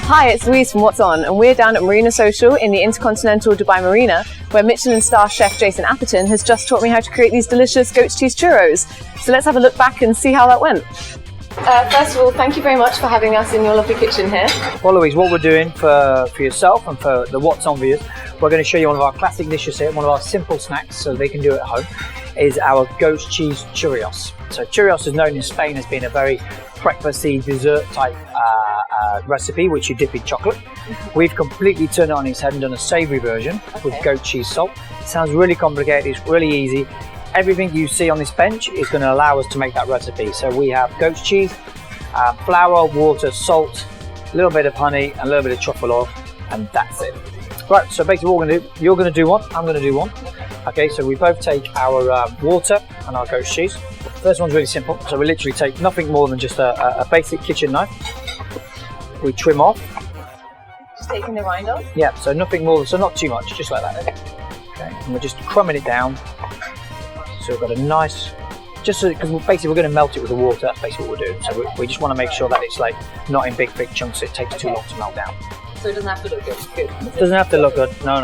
Hi, it's Louise from What's On, and we're down at Marina Social in the Intercontinental Dubai Marina, where Michelin-starred chef Jason Atherton has just taught me how to create these delicious goat's cheese churros. So let's have a look back and see how that went. First of all, thank you very much for having us in your lovely kitchen here. Well, Louise, what we're doing for yourself and for the What's On viewers, we're going to show you one of our classic dishes here, one of our simple snacks so they can do it at home, is our goat's cheese churros. So churros is known in Spain as being a very breakfasty dessert type recipe which you dip in chocolate. We've completely turned it on its head and done a savoury version with goat cheese salt. It sounds really complicated, it's really easy. Everything you see on this bench is going to allow us to make that recipe. So we have goat's cheese, flour, water, salt, a little bit of honey and a little bit of truffle oil, and that's it. Right, so basically what we're going to do, you're going to do one, I'm going to do one. Okay, so we both take our water and our goat's cheese. First one's really simple, so we literally take nothing more than just a basic kitchen knife. We trim off. Just taking the rind off? Yeah, so nothing more, so not too much, just like that. Okay, and we're just crumbing it down. So we've got a nice, just so, because basically we're going to melt it with the water, that's basically what we're doing. So we just want to make sure that it's like not in big chunks, it takes too long to melt down. So it doesn't have to look good? It doesn't have to look good, no.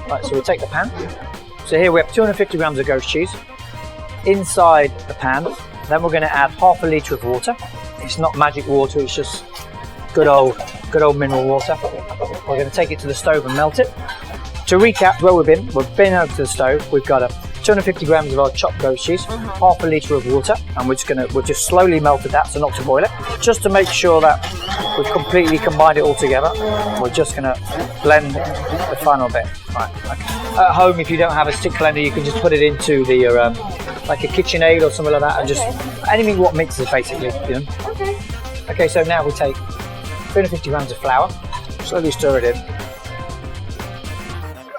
Right, so we'll take the pan. So here we have 250 grams of goat's cheese. Inside the pan, then we're going to add half a litre of water. It's not magic water, it's just good old mineral water. We're going to take it to the stove and melt it. To recap where we've been over to the stove. We've got 250 grams of our chopped goat's cheese, half a litre of water, and we're just slowly melted that, so not to boil it. Just to make sure that we've completely combined it all together, we're just going to blend the final bit. Right. Okay. At home, if you don't have a stick blender, you can just put it into the like a KitchenAid or something like that, and just anything what mixes basically. You know? Okay. So now we take 350 grams of flour, slowly stir it in,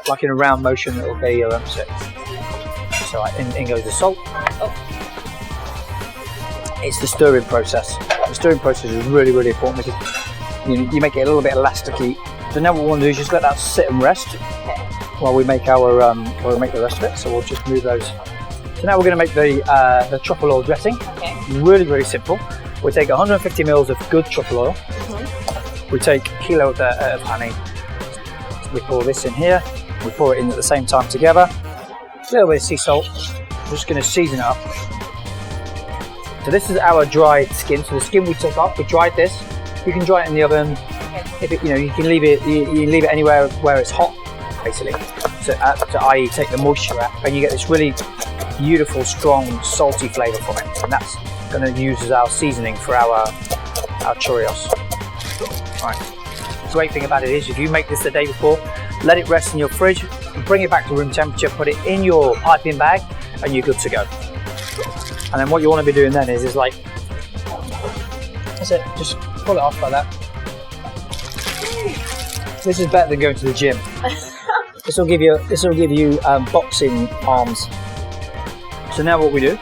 like in a round motion. It'll be so in goes the salt. It's the stirring process. The stirring process is really, really important because you make it a little bit elasticy. So now what we want to do is just let that sit and rest while we make the rest of it. So we'll just move those. So now we're going to make the truffle oil dressing. Really, really simple. We take 150 ml of good truffle oil. We take a kilo of honey. We pour this in here. We pour it in at the same time together. A little bit of sea salt. We're just going to season it up. So this is our dried skin. So the skin we took off, we dried this. You can dry it in the oven. If it, you can leave it. You leave it anywhere where it's hot, basically. So i.e. take the moisture out, and you get this really beautiful, strong, salty flavour from it. And that's going to use as our seasoning for our churros. Right. The great thing about it is, if you make this the day before, let it rest in your fridge, bring it back to room temperature, put it in your piping bag, and you're good to go. And then what you want to be doing then is like, that's it, just pull it off like that. This is better than going to the gym. This will give you boxing arms. So now what we do,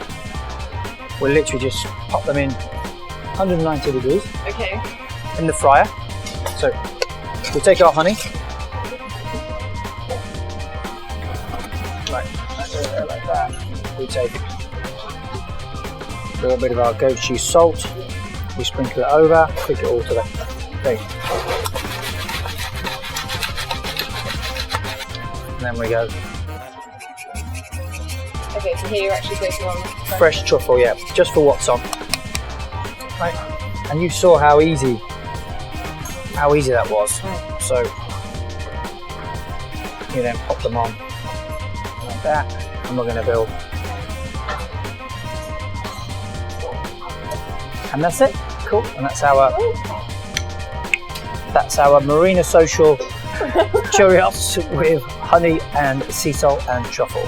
we'll literally just pop them in 190 degrees in the fryer. So we'll take our honey. Like that. We take a little bit of our goat cheese salt. We sprinkle it over, click it all to the thing. And then we go. Okay, so here you're actually putting on fresh truffle, yeah, just for What's On. Right. And you saw how easy that was. So you then pop them on like that, and we're going to build. And that's it. Cool. And that's our Marina Social churros with honey and sea salt and truffle.